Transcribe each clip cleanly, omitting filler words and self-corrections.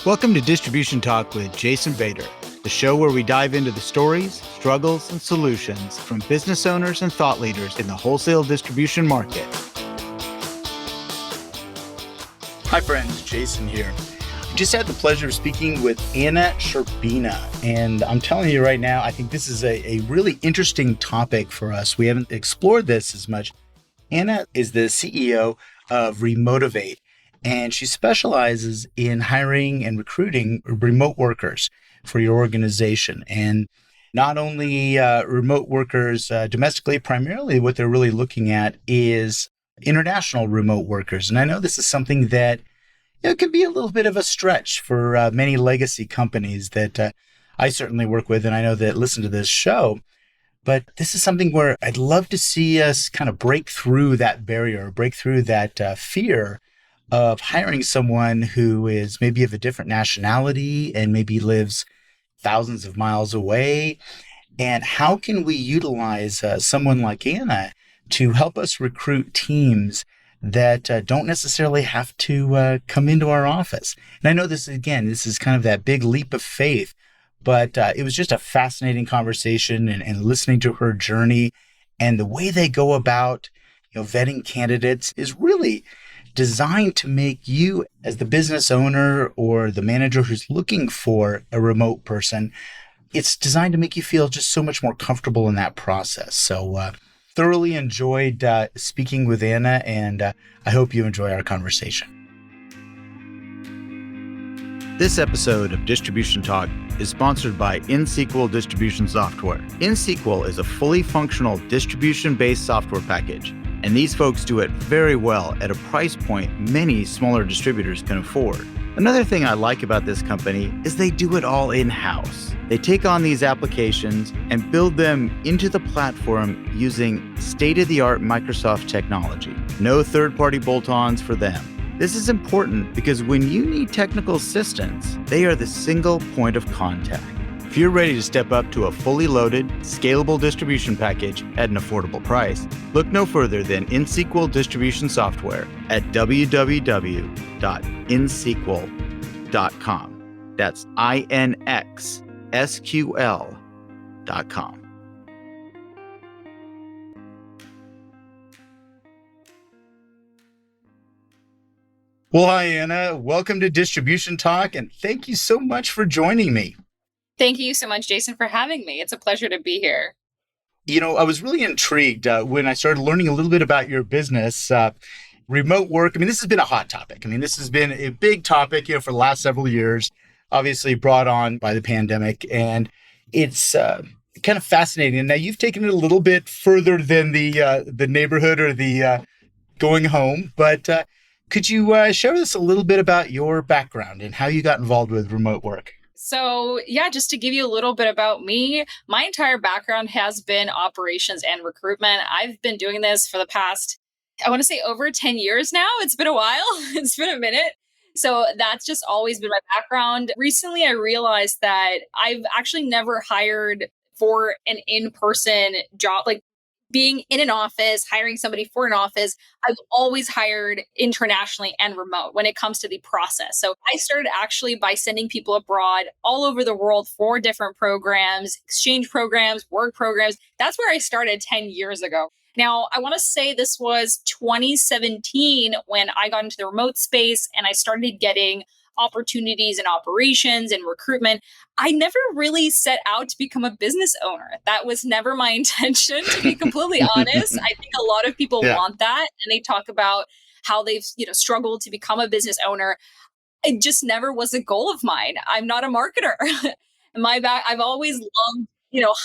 Welcome to Distribution Talk with Jason Bader, the show where we dive into the stories, struggles, and solutions from business owners and thought leaders in the wholesale distribution market. Hi friends, Jason here. I just had the pleasure of speaking with Shcherbyna, and I'm telling you right now, I think this is a really interesting topic for us. We haven't explored this as much. Anna is the CEO of Remotivate, and she specializes in hiring and recruiting remote workers for your organization. And not only remote workers domestically, primarily what they're really looking at is international remote workers. And I know this is something that it could be a little bit of a stretch for many legacy companies that I certainly work with, and I know that listen to this show. But this is something where I'd love to see us kind of break through that barrier, break through that fear of hiring someone who is maybe of a different nationality and maybe lives thousands of miles away. And how can we utilize someone like Anna to help us recruit teams that don't necessarily have to come into our office? And I know this is kind of that big leap of faith, but it was just a fascinating conversation and listening to her journey and the way they go about, vetting candidates is really designed to make you as the business owner or the manager who's looking for a remote person. It's designed to make you feel just so much more comfortable in that process. So thoroughly enjoyed speaking with Anna, and I hope you enjoy our conversation. This episode of Distribution Talk is sponsored by InSQL Distribution Software. InSQL is a fully functional distribution-based software package, and these folks do it very well at a price point many smaller distributors can afford. Another thing I like about this company is they do it all in-house. They take on these applications and build them into the platform using state-of-the-art Microsoft technology. No third-party bolt-ons for them. This is important because when you need technical assistance, they are the single point of contact. If you're ready to step up to a fully loaded, scalable distribution package at an affordable price, look no further than InSQL Distribution Software at www.insql.com. That's INXSQL.com. Well, hi, Anna. Welcome to Distribution Talk, and thank you so much for joining me. Thank you so much, Jason, for having me. It's a pleasure to be here. I was really intrigued when I started learning a little bit about your business. Remote work, this has been a hot topic. This has been a big topic, for the last several years, obviously brought on by the pandemic, and it's kind of fascinating. And now you've taken it a little bit further than the neighborhood or the going home, but could you share with us a little bit about your background and how you got involved with remote work? So just to give you a little bit about me, my entire background has been operations and recruitment. I've been doing this for the past, I want to say over 10 years now. It's been a while. It's been a minute. So that's just always been my background. Recently, I realized that I've actually never hired for an in-person job, like being in an office, hiring somebody for an office. I've always hired internationally and remote when it comes to the process. So I started actually by sending people abroad all over the world for different programs, exchange programs, work programs. That's where I started 10 years ago. Now, I want to say this was 2017 when I got into the remote space and I started getting opportunities in operations and recruitment. I never really set out to become a business owner. That was never my intention, to be completely honest. I think a lot of people want that, and they talk about how they've struggled to become a business owner. It just never was a goal of mine. I'm not a marketer. I've always loved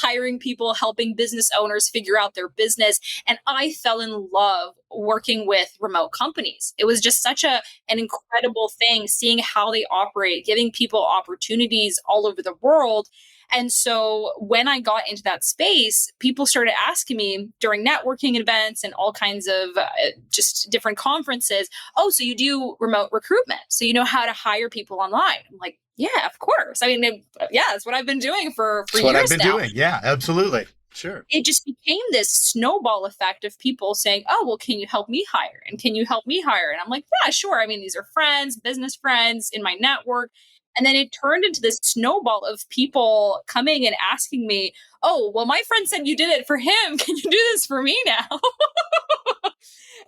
hiring people, helping business owners figure out their business. And I fell in love working with remote companies. It was just such an incredible thing, seeing how they operate, giving people opportunities all over the world. And so when I got into that space, people started asking me during networking events and all kinds of just different conferences, oh, so you do remote recruitment. So you know how to hire people online. I'm like, yeah, of course. That's what I've been doing for years now. That's what I've been doing. Yeah, absolutely. Sure. It just became this snowball effect of people saying, oh, well, can you help me hire? And can you help me hire? And I'm like, yeah, sure. These are friends, business friends in my network. And then it turned into this snowball of people coming and asking me, oh, well, my friend said you did it for him. Can you do this for me now?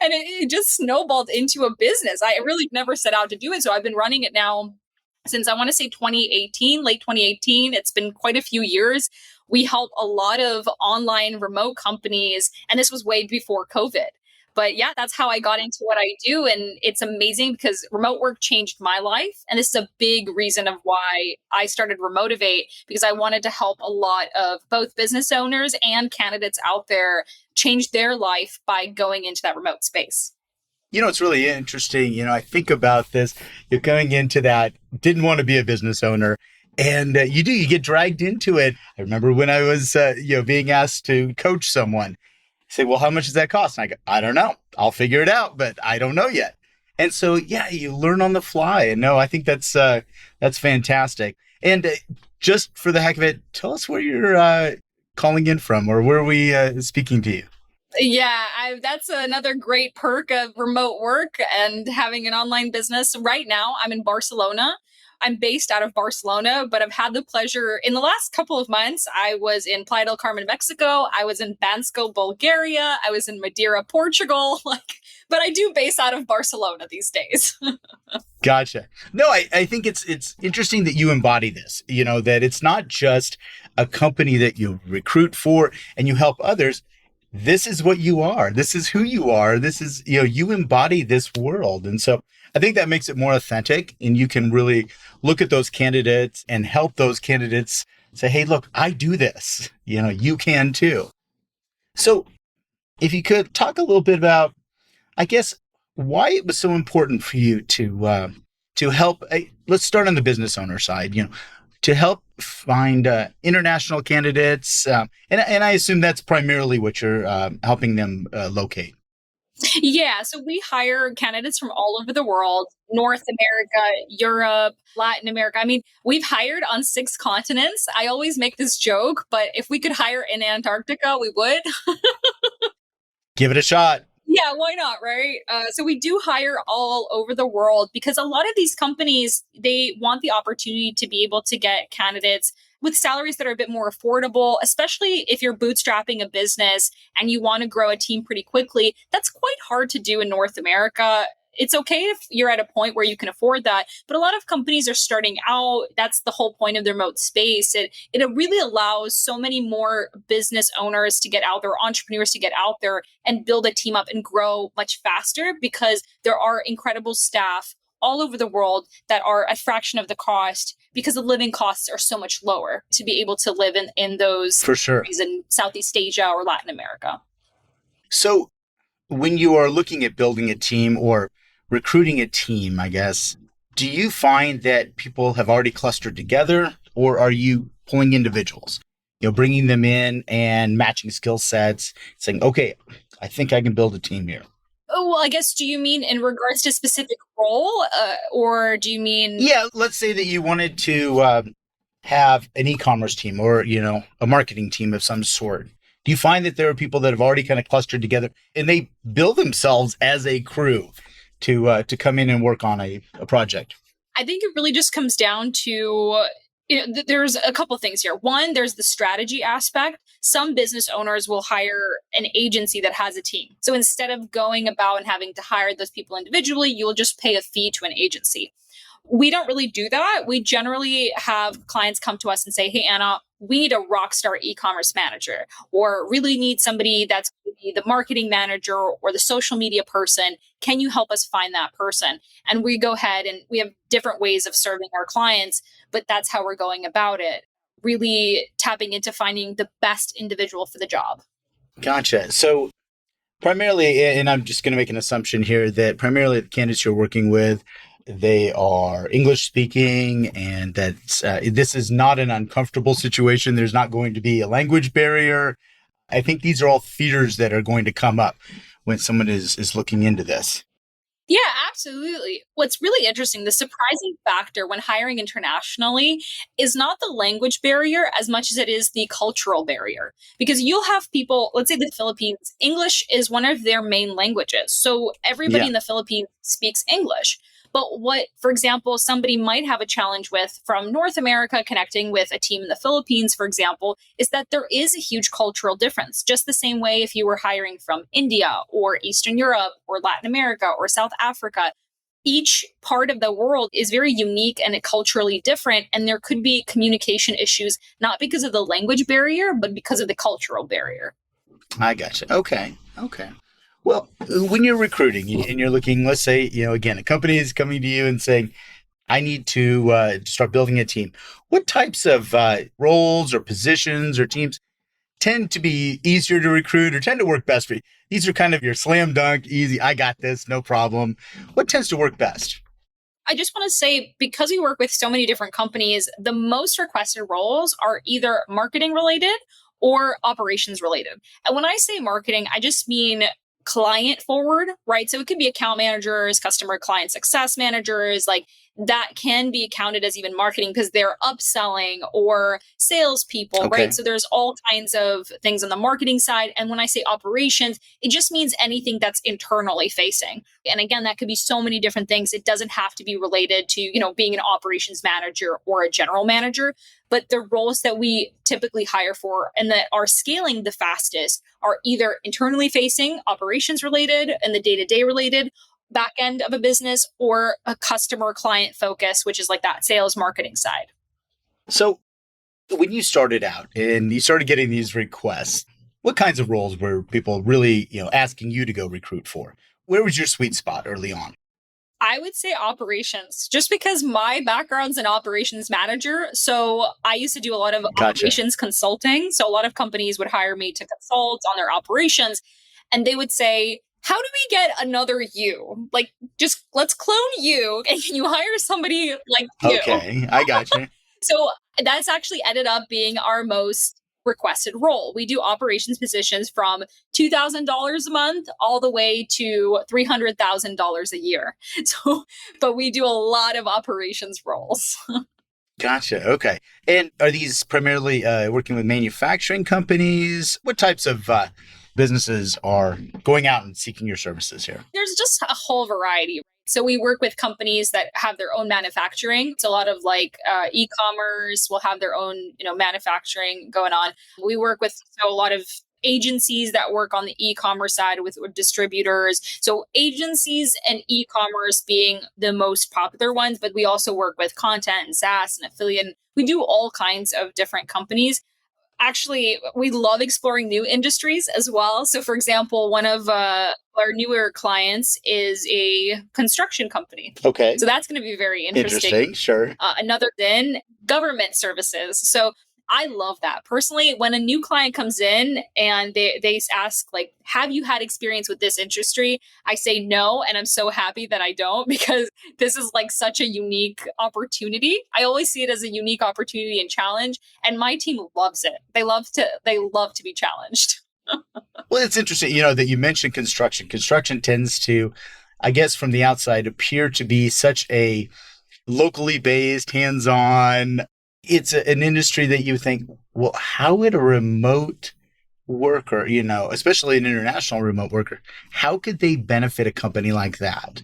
And it just snowballed into a business. I really never set out to do it. So I've been running it now since I want to say 2018, late 2018. It's been quite a few years. We help a lot of online remote companies, and this was way before COVID. But yeah, that's how I got into what I do. And it's amazing because remote work changed my life. And this is a big reason of why I started Remotivate, because I wanted to help a lot of both business owners and candidates out there change their life by going into that remote space. It's really interesting. I think about this. You're going into that, didn't want to be a business owner. And you get dragged into it. I remember when I was, being asked to coach someone, say, well, how much does that cost? And I go, I don't know. I'll figure it out, but I don't know yet. And so, yeah, you learn on the fly. And no, I think that's fantastic. And just for the heck of it, tell us where you're calling in from, or where are we speaking to you? Yeah, that's another great perk of remote work and having an online business. Right now, I'm in Barcelona. I'm based out of Barcelona, but I've had the pleasure in the last couple of months. I was in Playa del Carmen, Mexico. I was in Bansko, Bulgaria. I was in Madeira, Portugal. But I do base out of Barcelona these days. Gotcha. No, I think it's interesting that you embody this, that it's not just a company that you recruit for and you help others. This is what you are. This is who you are. This is, you embody this world. And so I think that makes it more authentic, and you can really look at those candidates and help those candidates say, hey, look, I do this. You can too. So if you could talk a little bit about, I guess, why it was so important for you to help. Let's start on the business owner side, to help find international candidates. And I assume that's primarily what you're helping them locate. Yeah, so we hire candidates from all over the world, North America, Europe, Latin America. I mean, we've hired on 6 continents. I always make this joke, but if we could hire in Antarctica, we would. Give it a shot. Yeah, why not, right? So we do hire all over the world because a lot of these companies, they want the opportunity to be able to get candidates with salaries that are a bit more affordable, especially if you're bootstrapping a business and you want to grow a team pretty quickly. That's quite hard to do in North America. It's okay if you're at a point where you can afford that, but a lot of companies are starting out. That's the whole point of the remote space. It really allows so many more business owners to get out there, entrepreneurs to get out there and build a team up and grow much faster because there are incredible staff all over the world that are a fraction of the cost because the living costs are so much lower to be able to live in those For sure. countries in Southeast Asia or Latin America. So when you are looking at building a team or recruiting a team, I guess, do you find that people have already clustered together, or are you pulling individuals, bringing them in and matching skill sets, saying, okay, I think I can build a team here? Oh, well, I guess, do you mean in regards to specific role or do you mean? Yeah, let's say that you wanted to have an e-commerce team or, a marketing team of some sort. Do you find that there are people that have already kind of clustered together and they build themselves as a crew to come in and work on a project? I think it really just comes down to, there's a couple things here. One, there's the strategy aspect. Some business owners will hire an agency that has a team. So instead of going about and having to hire those people individually, you'll just pay a fee to an agency. We don't really do that. We generally have clients come to us and say, hey, Anna, we need a rock star e-commerce manager, or really need somebody that's going to be the marketing manager or the social media person. Can you help us find that person? And we go ahead and we have different ways of serving our clients, but that's how we're going about it. Really tapping into finding the best individual for the job. Gotcha. So primarily, and I'm just going to make an assumption here that primarily the candidates you're working with, they are English speaking, and that this is not an uncomfortable situation. There's not going to be a language barrier. I think these are all fears that are going to come up when someone is looking into this. Yeah, absolutely. What's really interesting, the surprising factor when hiring internationally is not the language barrier as much as it is the cultural barrier. Because you'll have people, let's say the Philippines, English is one of their main languages. So everybody Yeah. in the Philippines speaks English. But what, for example, somebody might have a challenge with from North America connecting with a team in the Philippines, for example, is that there is a huge cultural difference. Just the same way if you were hiring from India or Eastern Europe or Latin America or South Africa, each part of the world is very unique and culturally different. And there could be communication issues, not because of the language barrier, but because of the cultural barrier. I gotcha. Okay. Okay. Well, when you're recruiting and you're looking, let's say, again, a company is coming to you and saying, I need to start building a team. What types of roles or positions or teams tend to be easier to recruit or tend to work best for you? These are kind of your slam dunk, easy, I got this, no problem. What tends to work best? I just want to say, because we work with so many different companies, the most requested roles are either marketing related or operations related. And when I say marketing, I just mean client forward, right? So it could be account managers, customer client success managers, like that can be counted as even marketing because they're upselling, or salespeople, Okay. right? So there's all kinds of things on the marketing side. And when I say operations, it just means anything that's internally facing. And again, that could be so many different things. It doesn't have to be related to, being an operations manager or a general manager. But the roles that we typically hire for and that are scaling the fastest are either internally facing, operations related, and the day-to-day related, back end of a business, or a customer client focus, which is like that sales marketing side. So when you started out and you started getting these requests, what kinds of roles were people really, asking you to go recruit for? Where was your sweet spot early on? I would say operations, just because my background's an operations manager. So I used to do a lot of Gotcha. operations consulting. So a lot of companies would hire me to consult on their operations, and they would say, how do we get another you? Like, just let's clone you and can you hire somebody like you? Okay, I gotcha. So that's actually ended up being our most requested role. We do operations positions from $2,000 a month all the way to $300,000 a year. So, but we do a lot of operations roles. Gotcha. Okay. And are these primarily working with manufacturing companies? What types of businesses are going out and seeking your services here? There's just a whole variety. So we work with companies that have their own manufacturing. It's a lot of like e-commerce will have their own, manufacturing going on. We work with a lot of agencies that work on the e-commerce side with distributors. So agencies and e-commerce being the most popular ones, but we also work with content and SaaS and affiliate. We do all kinds of different companies. Actually, we love exploring new industries as well. So, for example, one of our newer clients is a construction company. Okay. So that's going to be very Interesting. Sure. Another then government services. So I love that personally. When a new client comes in and they ask like, have you had experience with this industry? I say no. And I'm so happy that I don't, because this is like such a unique opportunity. I always see it as a unique opportunity and challenge. And my team loves it. They love to be challenged. Well, it's interesting, that you mentioned construction. Construction tends to, I guess, from the outside appear to be such a locally based, hands-on. It's an industry that you think, well, how would a remote worker, especially an international remote worker, how could they benefit a company like that?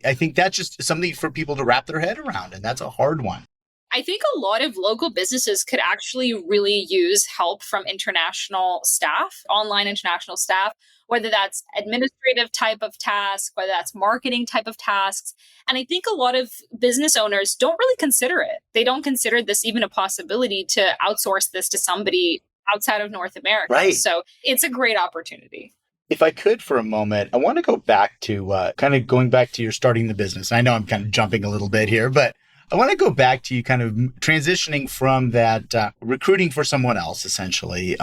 I think that's just something for people to wrap their head around, and that's a hard one. I think a lot of local businesses could actually really use help from international staff, online international staff, whether that's administrative type of tasks, whether that's marketing type of tasks. And I think a lot of business owners don't really consider it. They don't consider this even a possibility to outsource this to somebody outside of North America. Right. So it's a great opportunity. If I could for a moment, I want to go back to kind of going back to your starting the business. I know I'm kind of jumping a little bit here, but I want to go back to you kind of transitioning from that recruiting for someone else, essentially,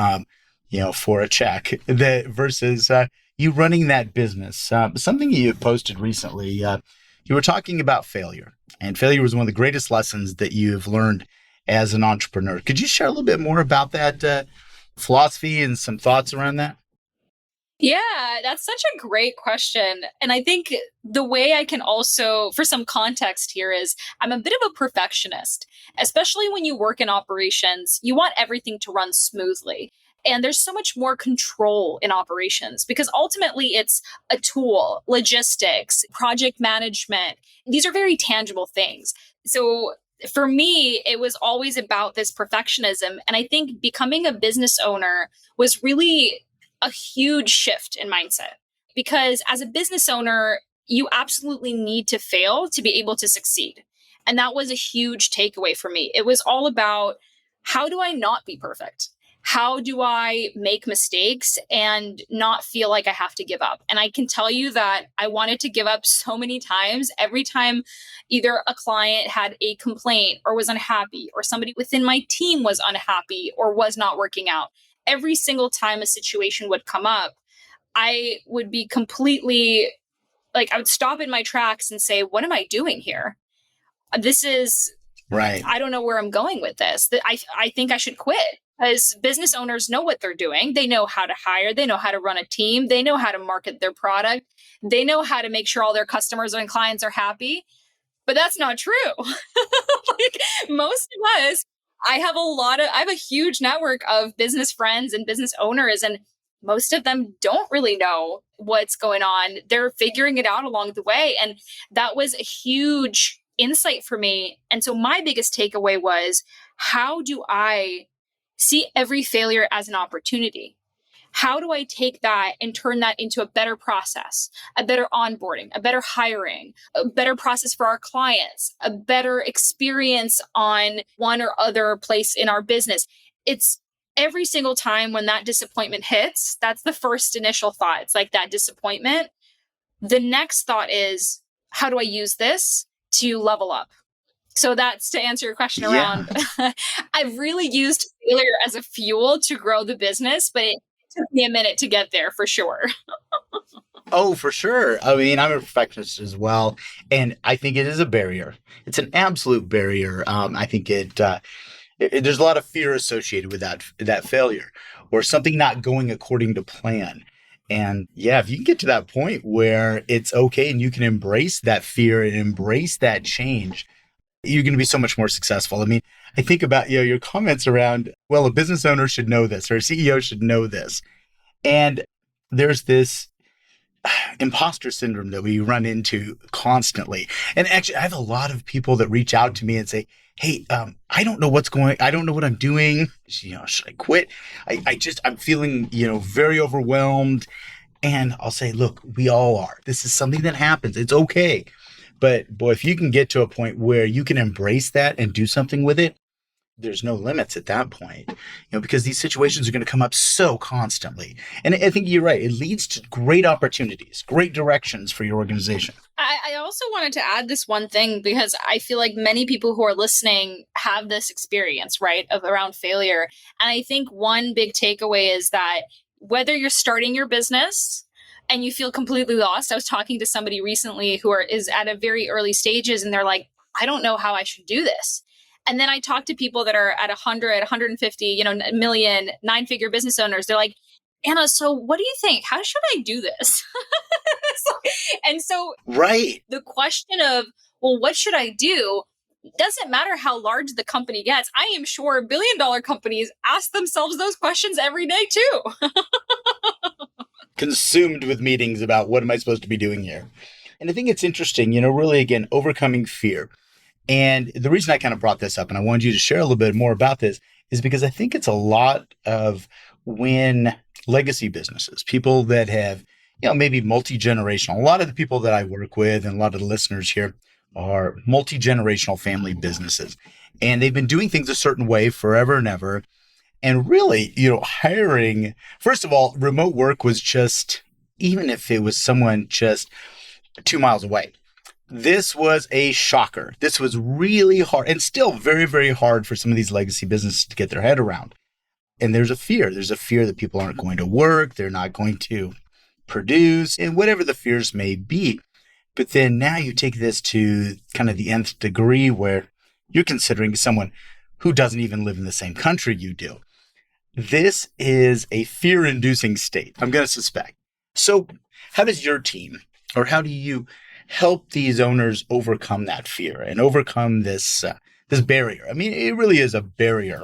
for a check, that versus you running that business. Something you posted recently, you were talking about failure, and failure was one of the greatest lessons that you've learned as an entrepreneur. Could you share a little bit more about that philosophy and some thoughts around that? Yeah, that's such a great question. And I think the way I can also, for some context here, is I'm a bit of a perfectionist, especially when you work in operations. You want everything to run smoothly. And there's so much more control in operations because ultimately it's a tool, logistics, project management. These are very tangible things. So for me, it was always about this perfectionism. And I think becoming a business owner was really a huge shift in mindset because as a business owner, you absolutely need to fail to be able to succeed. And that was a huge takeaway for me. It was all about how do I not be perfect? How do I make mistakes and not feel like I have to give up? And I can tell you that I wanted to give up so many times. Every time either a client had a complaint or was unhappy, or somebody within my team was unhappy or was not working out, every single time a situation would come up, I would be completely like, I would stop in my tracks and say, what am I doing here? This is, Right. I don't know where I'm going with this. I think I should quit because business owners know what they're doing. They know how to hire. They know how to run a team. They know how to market their product. They know how to make sure all their customers and clients are happy. But that's not true. Like most of us, I have a huge network of business friends and business owners, and most of them don't really know what's going on. They're figuring it out along the way. And that was a huge insight for me. And so my biggest takeaway was, how do I see every failure as an opportunity? How do I take that and turn that into a better process, a better onboarding, a better hiring, a better process for our clients, a better experience on one or other place in our business? It's every single time when that disappointment hits, that's the first initial thought. It's like that disappointment. The next thought is, how do I use this to level up? So that's to answer your question around, I've really used failure as a fuel to grow the business, but it took me a minute to get there for sure. Oh, for sure. I mean, I'm a perfectionist as well, and I think it is a barrier. It's an absolute barrier. I think there's a lot of fear associated with that failure or something not going according to plan. And yeah, if you can get to that point where it's okay and you can embrace that fear and embrace that change, you're going to be so much more successful. I mean, I think about your comments around, well, a business owner should know this or a CEO should know this. And there's this imposter syndrome that we run into constantly. And actually, I have a lot of people that reach out to me and say, hey, I don't know I don't know what I'm doing. Should I quit? I'm feeling, very overwhelmed. And I'll say, look, we all are. This is something that happens. It's okay. But boy, if you can get to a point where you can embrace that and do something with it, there's no limits at that point, because these situations are going to come up so constantly. And I think you're right. It leads to great opportunities, great directions for your organization. I also wanted to add this one thing because I feel like many people who are listening have this experience, right, of around failure. And I think one big takeaway is that whether you're starting your business and you feel completely lost. I was talking to somebody recently who is at a very early stages and they're like, I don't know how I should do this. And then I talk to people that are at 100, 150, a million, 9-figure business owners. They're like, Anna, so what do you think? How should I do this? And so right. The question of, well, what should I do? Doesn't matter how large the company gets. I am sure billion-dollar companies ask themselves those questions every day too. Consumed with meetings about what am I supposed to be doing here? And I think it's interesting, really, again, overcoming fear. And the reason I kind of brought this up, and I wanted you to share a little bit more about this, is because I think it's a lot of when legacy businesses, people that have, maybe multi-generational, a lot of the people that I work with and a lot of the listeners here are multi-generational family businesses. And they've been doing things a certain way forever and ever. And really, hiring, first of all, remote work was just, even if it was someone just 2 miles away, this was a shocker. This was really hard and still very, very hard for some of these legacy businesses to get their head around. And there's a fear. There's a fear that people aren't going to work. They're not going to produce, and whatever the fears may be. But then now you take this to kind of the nth degree where you're considering someone who doesn't even live in the same country you do. This is a fear-inducing state, I'm going to suspect. So how does your team, or how do you help these owners overcome that fear and overcome this barrier? I mean, it really is a barrier.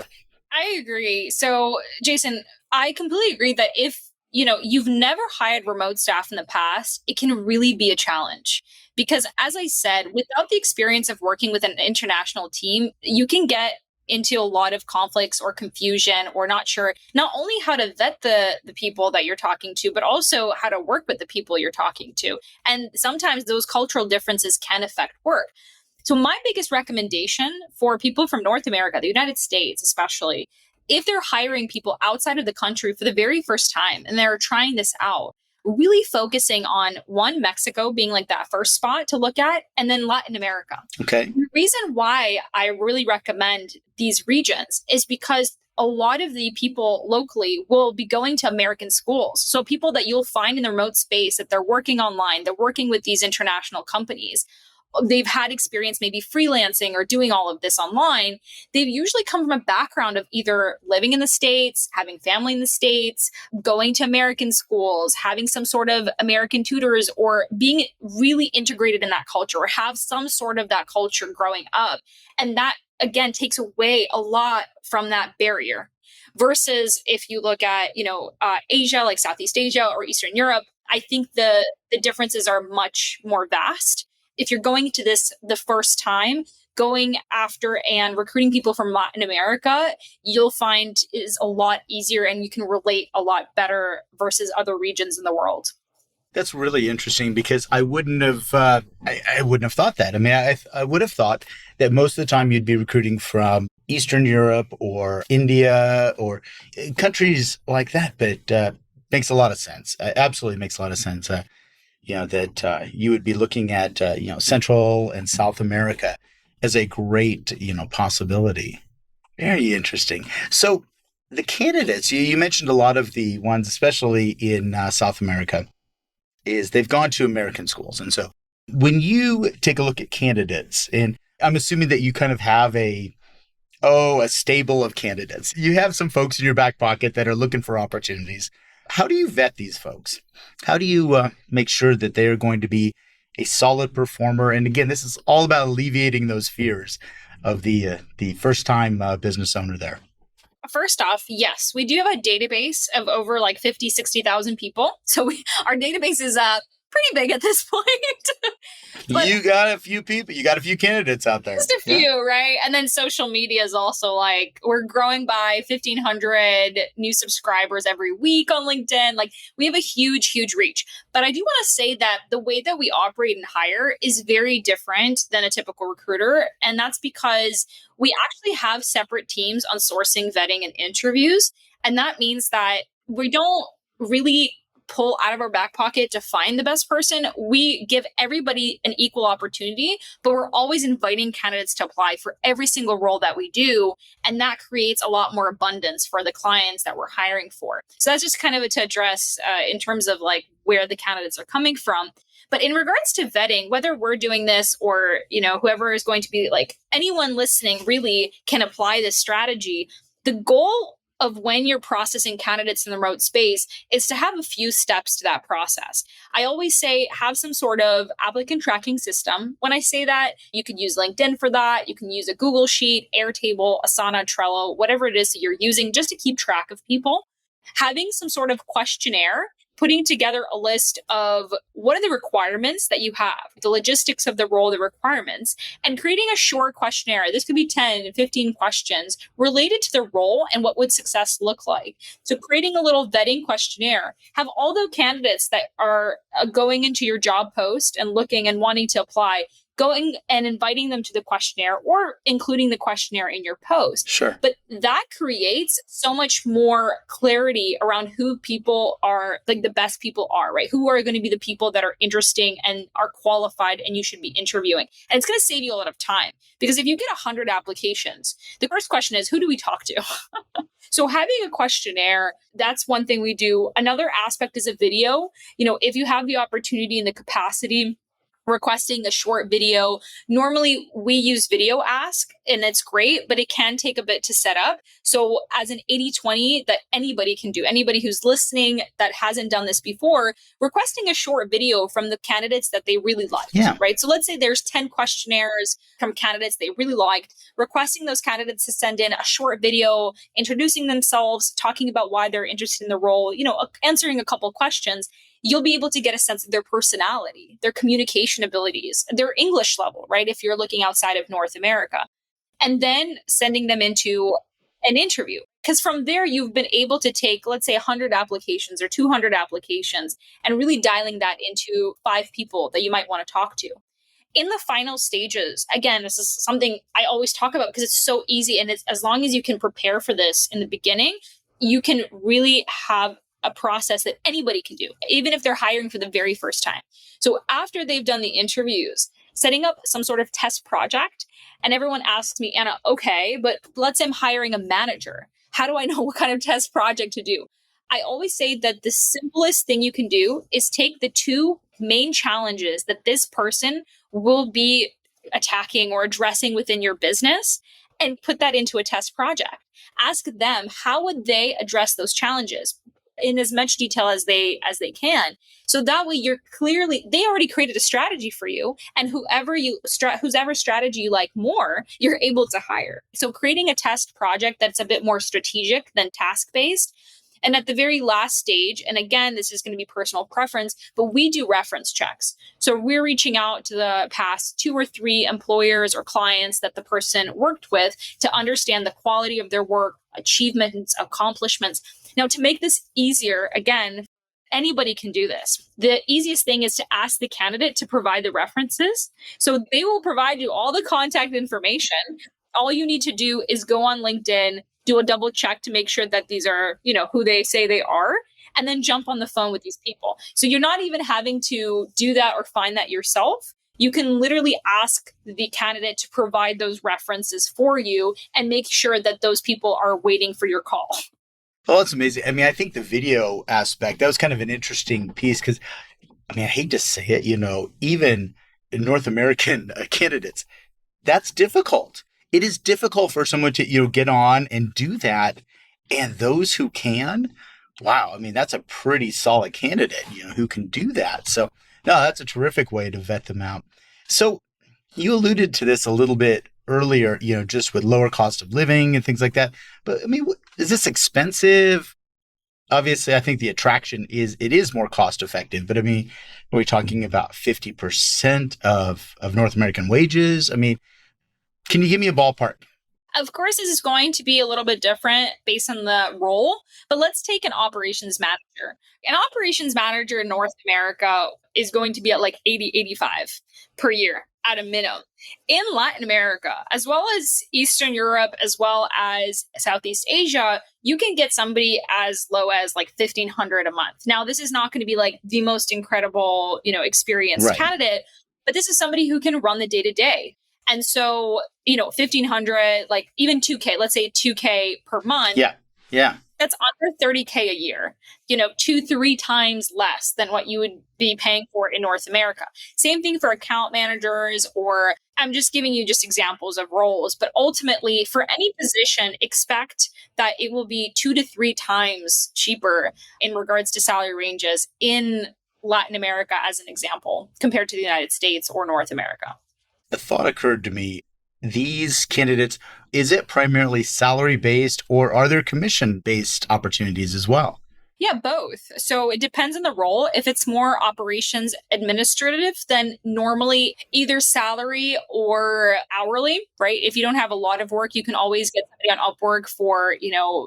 I agree. So, Jason, I completely agree that if you've never hired remote staff in the past, it can really be a challenge. Because as I said, without the experience of working with an international team, you can get into a lot of conflicts or confusion or not sure not only how to vet the people that you're talking to, but also how to work with the people you're talking to. And sometimes those cultural differences can affect work. So, my biggest recommendation for people from North America, the United States especially, if they're hiring people outside of the country for the very first time and they're trying this out, really focusing on one, Mexico being like that first spot to look at, and then Latin America. Okay. The reason why I really recommend these regions is because a lot of the people locally will be going to American schools. So people that you'll find in the remote space that they're working online, they're working with these international companies. They've had experience maybe freelancing or doing all of this online. They've usually come from a background of either living in the States, having family in the States, going to American schools, having some sort of American tutors, or being really integrated in that culture or have some sort of that culture growing up. And that, again, takes away a lot from that barrier. Versus if you look at, Asia, like Southeast Asia or Eastern Europe, I think the differences are much more vast. If you're going to this the first time, going after and recruiting people from Latin America, you'll find is a lot easier and you can relate a lot better versus other regions in the world. That's really interesting because I wouldn't have I wouldn't have thought that. I mean, I would have thought that most of the time you'd be recruiting from Eastern Europe or India or countries like that, but makes a lot of sense. Absolutely makes a lot of sense. That you would be looking at Central and South America as a great possibility. Very interesting. So the candidates you mentioned a lot of the ones, especially in South America, is they've gone to American schools. And so when you take a look at candidates, and I'm assuming that you kind of have a stable of candidates. You have some folks in your back pocket that are looking for opportunities. How do you vet these folks? How do you make sure that they are going to be a solid performer? And again, this is all about alleviating those fears of the first-time business owner there. First off, yes, we do have a database of over like 50, 60,000 people. So our database is pretty big at this point. But you got a few people, you got a few candidates out there. Just a few, right? And then social media is also like, we're growing by 1,500 new subscribers every week on LinkedIn. Like we have a huge, huge reach. But I do want to say that the way that we operate and hire is very different than a typical recruiter. And that's because we actually have separate teams on sourcing, vetting, and interviews. And that means that we don't really pull out of our back pocket to find the best person. We give everybody an equal opportunity, but we're always inviting candidates to apply for every single role that we do. And that creates a lot more abundance for the clients that we're hiring for. So that's just kind of to address in terms of like where the candidates are coming from. But in regards to vetting, whether we're doing this or, whoever is going to be like anyone listening really can apply this strategy. The goal of when you're processing candidates in the remote space is to have a few steps to that process. I always say have some sort of applicant tracking system. When I say that, you could use LinkedIn for that. You can use a Google Sheet, Airtable, Asana, Trello, whatever it is that you're using just to keep track of people. Having some sort of questionnaire, putting together a list of what are the requirements that you have, the logistics of the role, the requirements, and creating a short questionnaire. This could be 10 and 15 questions related to the role and what would success look like. So creating a little vetting questionnaire, have all the candidates that are going into your job post and looking and wanting to apply, going and inviting them to the questionnaire or including the questionnaire in your post. Sure. But that creates so much more clarity around who people are, like the best people are, right? Who are going to be the people that are interesting and are qualified and you should be interviewing. And it's going to save you a lot of time because if you get 100 applications, the first question is, who do we talk to? So having a questionnaire, that's one thing we do. Another aspect is a video. If you have the opportunity and the capacity, requesting a short video. Normally we use video ask and it's great, but it can take a bit to set up. So as an 80/20 that anybody can do, anybody who's listening that hasn't done this before, requesting a short video from the candidates that they really liked, Yeah. right? So let's say there's 10 questionnaires from candidates they really liked, requesting those candidates to send in a short video, introducing themselves, talking about why they're interested in the role, answering a couple questions. You'll be able to get a sense of their personality, their communication abilities, their English level, right? If you're looking outside of North America, and then sending them into an interview. Because from there, you've been able to take, let's say, 100 applications or 200 applications and really dialing that into 5 people that you might want to talk to. In the final stages, again, this is something I always talk about because it's so easy. And it's, as long as you can prepare for this in the beginning, you can really have a process that anybody can do, even if they're hiring for the very first time. So after they've done the interviews, setting up some sort of test project, and everyone asks me, Anna, okay, but let's say I'm hiring a manager. How do I know what kind of test project to do? I always say that the simplest thing you can do is take the 2 main challenges that this person will be attacking or addressing within your business and put that into a test project. Ask them, how would they address those challenges in as much detail as they can. So that way you're clearly, they already created a strategy for you, and whoever strategy you like more, you're able to hire. So creating a test project that's a bit more strategic than task-based. And at the very last stage, and again, this is going to be personal preference, but we do reference checks. So we're reaching out to the past 2 or 3 employers or clients that the person worked with to understand the quality of their work, achievements, accomplishments. Now, to make this easier, again, anybody can do this. The easiest thing is to ask the candidate to provide the references. So they will provide you all the contact information. All you need to do is go on LinkedIn, do a double check to make sure that these are, who they say they are, and then jump on the phone with these people. So you're not even having to do that or find that yourself. You can literally ask the candidate to provide those references for you and make sure that those people are waiting for your call. Well, that's amazing. I mean, I think the video aspect, that was kind of an interesting piece because, I hate to say it, even North American candidates, that's difficult. It is difficult for someone to, get on and do that. And those who can, wow, that's a pretty solid candidate, who can do that. So, no, that's a terrific way to vet them out. So you alluded to this a little bit earlier, just with lower cost of living and things like that. But is this expensive? Obviously, I think the attraction it is more cost effective. But are we talking about 50% of North American wages? Can you give me a ballpark? Of course, this is going to be a little bit different based on the role, but let's take an operations manager. An operations manager in North America is going to be at like 80, 85 per year at a minimum. In Latin America, as well as Eastern Europe, as well as Southeast Asia, you can get somebody as low as like 1,500 a month. Now, this is not going to be like the most incredible, experienced candidate, but this is somebody who can run the day to day. And so, 1,500, like even 2K, let's say 2K per month. Yeah. That's under 30K a year, 2-3 times less than what you would be paying for in North America. Same thing for account managers, or I'm just giving you just examples of roles, but ultimately for any position, expect that it will be 2 to 3 times cheaper in regards to salary ranges in Latin America, as an example, compared to the United States or North America. A thought occurred to me. These candidates, is it primarily salary-based or are there commission-based opportunities as well? Yeah, both. So it depends on the role. If it's more operations administrative, then normally either salary or hourly, right? If you don't have a lot of work, you can always get somebody on Upwork for,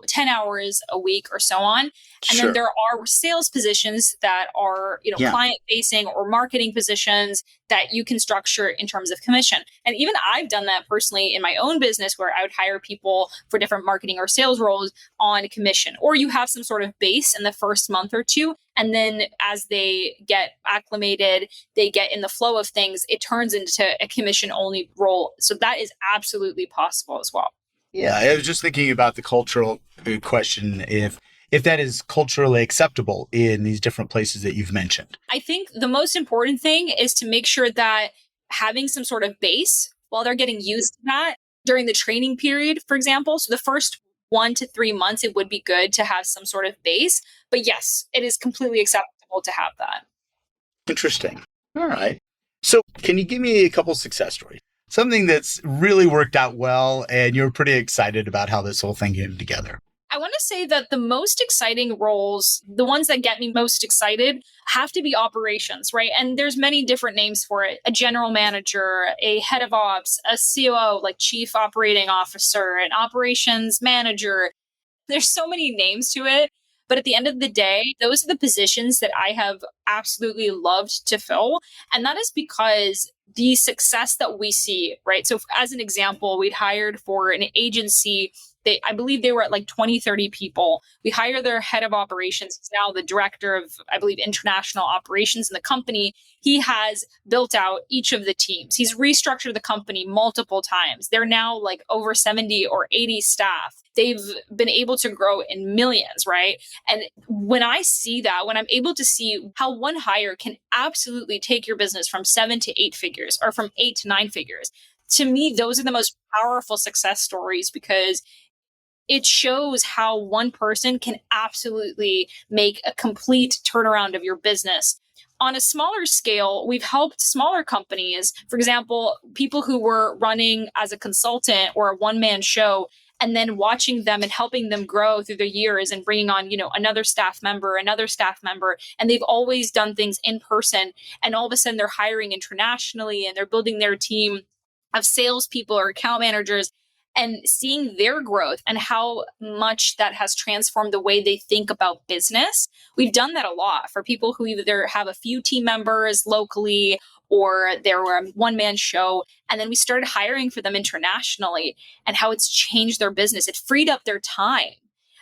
10 hours a week or so on. And then there are sales positions that are, client facing or marketing positions that you can structure in terms of commission. And even I've done that personally in my own business where I would hire people for different marketing or sales roles on commission, or you have some sort of base in the first month or two. And then as they get acclimated, they get in the flow of things, it turns into a commission only role. So that is absolutely possible as well. Yeah, I was just thinking about the cultural question. if that is culturally acceptable in these different places that you've mentioned. I think the most important thing is to make sure that having some sort of base while they're getting used to that during the training period, for example. So the first 1 to 3 months, it would be good to have some sort of base. But yes, it is completely acceptable to have that. Interesting. All right. So, can you give me a couple success stories? Something that's really worked out well and you're pretty excited about how this whole thing came together. I want to say that the most exciting roles, the ones that get me most excited, have to be operations, right? And there's many different names for it. A general manager, a head of ops, a COO, like chief operating officer, an operations manager. There's so many names to it. But at the end of the day, those are the positions that I have absolutely loved to fill. And that is because the success that we see, right? So, as an example, we'd hired for an agency. I believe they were at like 20, 30 people. We hire their head of operations. He's now the director of, I believe, international operations in the company. He has built out each of the teams. He's restructured the company multiple times. They're now like over 70 or 80 staff. They've been able to grow in millions, right? And when I see that, when I'm able to see how one hire can absolutely take your business from 7 to 8 figures or from 8 to 9 figures, to me, those are the most powerful success stories because it shows how one person can absolutely make a complete turnaround of your business. On a smaller scale, we've helped smaller companies, for example, people who were running as a consultant or a one-man show, and then watching them and helping them grow through the years and bringing on, another staff member, and they've always done things in person. And all of a sudden they're hiring internationally and they're building their team of salespeople or account managers and seeing their growth and how much that has transformed the way they think about business. We've done that a lot for people who either have a few team members locally or they're a one-man show. And then we started hiring for them internationally and how it's changed their business. It freed up their time.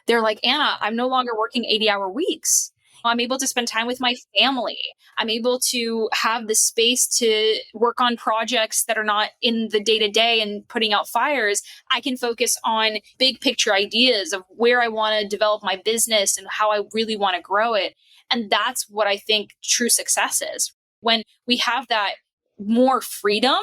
They're like, Anna, I'm no longer working 80-hour weeks. I'm able to spend time with my family. I'm able to have the space to work on projects that are not in the day to day and putting out fires. I can focus on big picture ideas of where I want to develop my business and how I really want to grow it. And that's what I think true success is. When we have that more freedom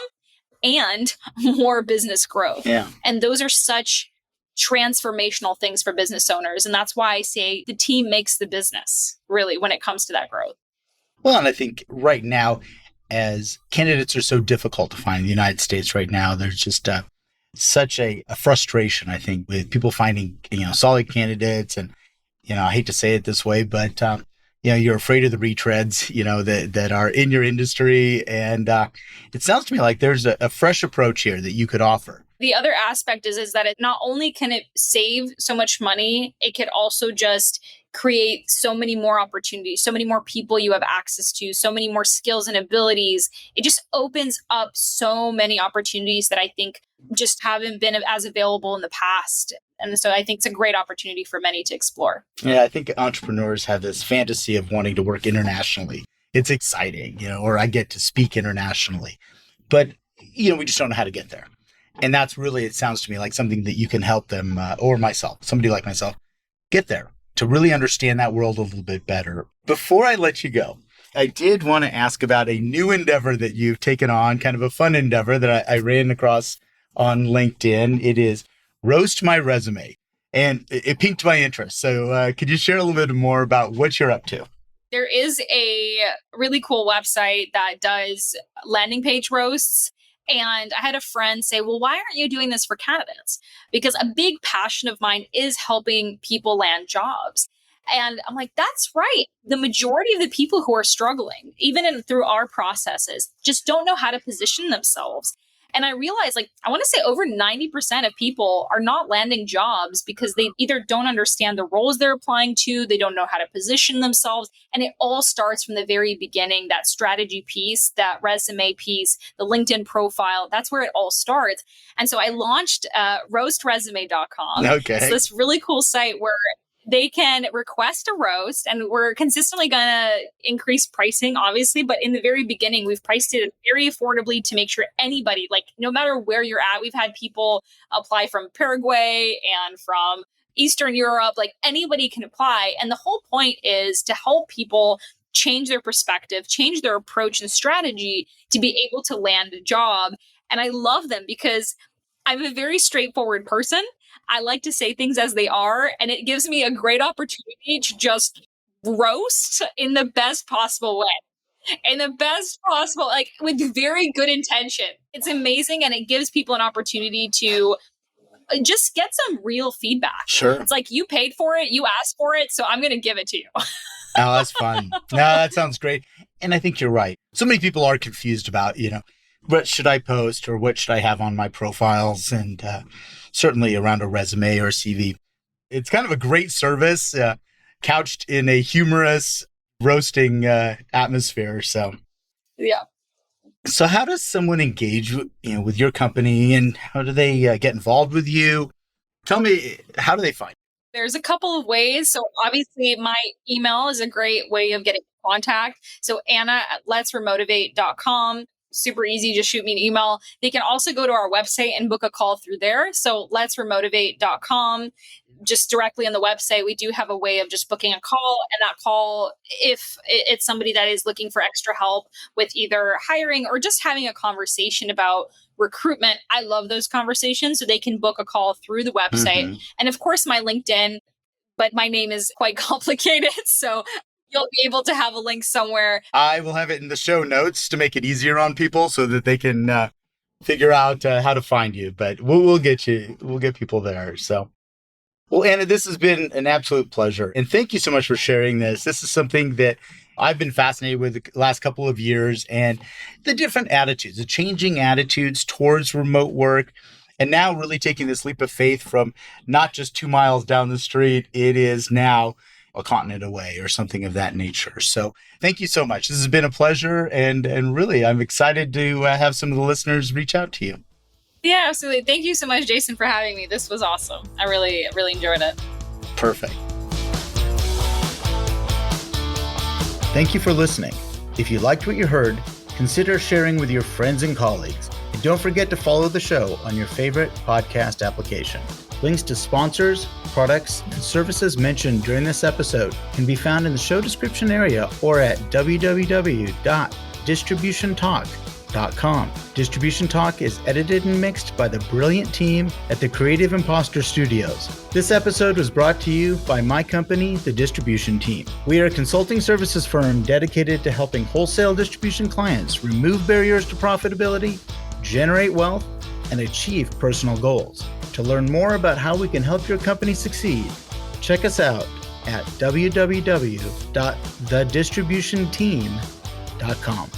and more business growth. Yeah. And those are such transformational things for business owners. And that's why I say the team makes the business, really, when it comes to that growth. Well, and I think right now, as candidates are so difficult to find in the United States right now, there's just such a frustration, I think, with people finding, solid candidates. And, I hate to say it this way, but, you're afraid of the retreads, that are in your industry. And it sounds to me like there's a fresh approach here that you could offer. The other aspect is that it not only can it save so much money, it could also just create so many more opportunities, so many more people you have access to, so many more skills and abilities. It just opens up so many opportunities that I think just haven't been as available in the past. And so I think it's a great opportunity for many to explore. Yeah, I think entrepreneurs have this fantasy of wanting to work internationally. It's exciting, or I get to speak internationally. But, we just don't know how to get there. And that's really, it sounds to me like something that you can help them or myself, somebody like myself, get there to really understand that world a little bit better. Before I let you go, I did want to ask about a new endeavor that you've taken on, kind of a fun endeavor that I ran across on LinkedIn. It is Roast My Resume, and it piqued my interest. So could you share a little bit more about what you're up to? There is a really cool website that does landing page roasts. And I had a friend say, well, why aren't you doing this for candidates? Because a big passion of mine is helping people land jobs. And I'm like, that's right. The majority of the people who are struggling, even through our processes, just don't know how to position themselves. And I realized, I want to say over 90% of people are not landing jobs because they either don't understand the roles they're applying to, they don't know how to position themselves. And it all starts from the very beginning, that strategy piece, that resume piece, the LinkedIn profile. That's where it all starts. And so I launched roastresume.com. Okay. It's this really cool site where they can request a roast, and we're consistently going to increase pricing, obviously. But in the very beginning, we've priced it very affordably to make sure anybody, no matter where you're at, we've had people apply from Paraguay and from Eastern Europe, like anybody can apply. And the whole point is to help people change their perspective, change their approach and strategy to be able to land a job. And I love them because I'm a very straightforward person. I like to say things as they are, and it gives me a great opportunity to just roast in the best possible way. In the best possible, like with very good intention. It's amazing, and it gives people an opportunity to just get some real feedback. Sure. It's like you paid for it, you asked for it, so I'm going to give it to you. Oh, that's fun. No, that sounds great. And I think you're right. So many people are confused about, what should I post or what should I have on my profiles, and certainly around a resume or a CV. It's kind of a great service, couched in a humorous roasting atmosphere. So, Yeah. so how does someone engage with your company, and how do they get involved with you? Tell me, how do they find you? There's a couple of ways. So obviously my email is a great way of getting in contact. So Anna@letsremotivate.com. Super easy. Just shoot me an email. They can also go to our website and book a call through there. So letsremotivate.com. Just directly on the website, we do have a way of just booking a call. And that call, if it's somebody that is looking for extra help with either hiring or just having a conversation about recruitment, I love those conversations. So they can book a call through the website. Mm-hmm. And of course, my LinkedIn, but my name is quite complicated. So you'll be able to have a link somewhere. I will have it in the show notes to make it easier on people so that they can figure out how to find you. But we'll get people there. So. Well, Anna, this has been an absolute pleasure. And thank you so much for sharing this. This is something that I've been fascinated with the last couple of years, and the different attitudes, the changing attitudes towards remote work, and now really taking this leap of faith from not just 2 miles down the street, it is now a continent away or something of that nature. So thank you so much. This has been a pleasure. And really, I'm excited to have some of the listeners reach out to you. Yeah, absolutely. Thank you so much, Jason, for having me. This was awesome. I really enjoyed it. Perfect. Thank you for listening. If you liked what you heard, consider sharing with your friends and colleagues. And don't forget to follow the show on your favorite podcast application. Links to sponsors, products, and services mentioned during this episode can be found in the show description area or at www.distributiontalk.com. Distribution Talk is edited and mixed by the brilliant team at the Creative Imposter Studios. This episode was brought to you by my company, the Distribution Team. We are a consulting services firm dedicated to helping wholesale distribution clients remove barriers to profitability, generate wealth, and achieve personal goals. To learn more about how we can help your company succeed, check us out at www.thedistributionteam.com.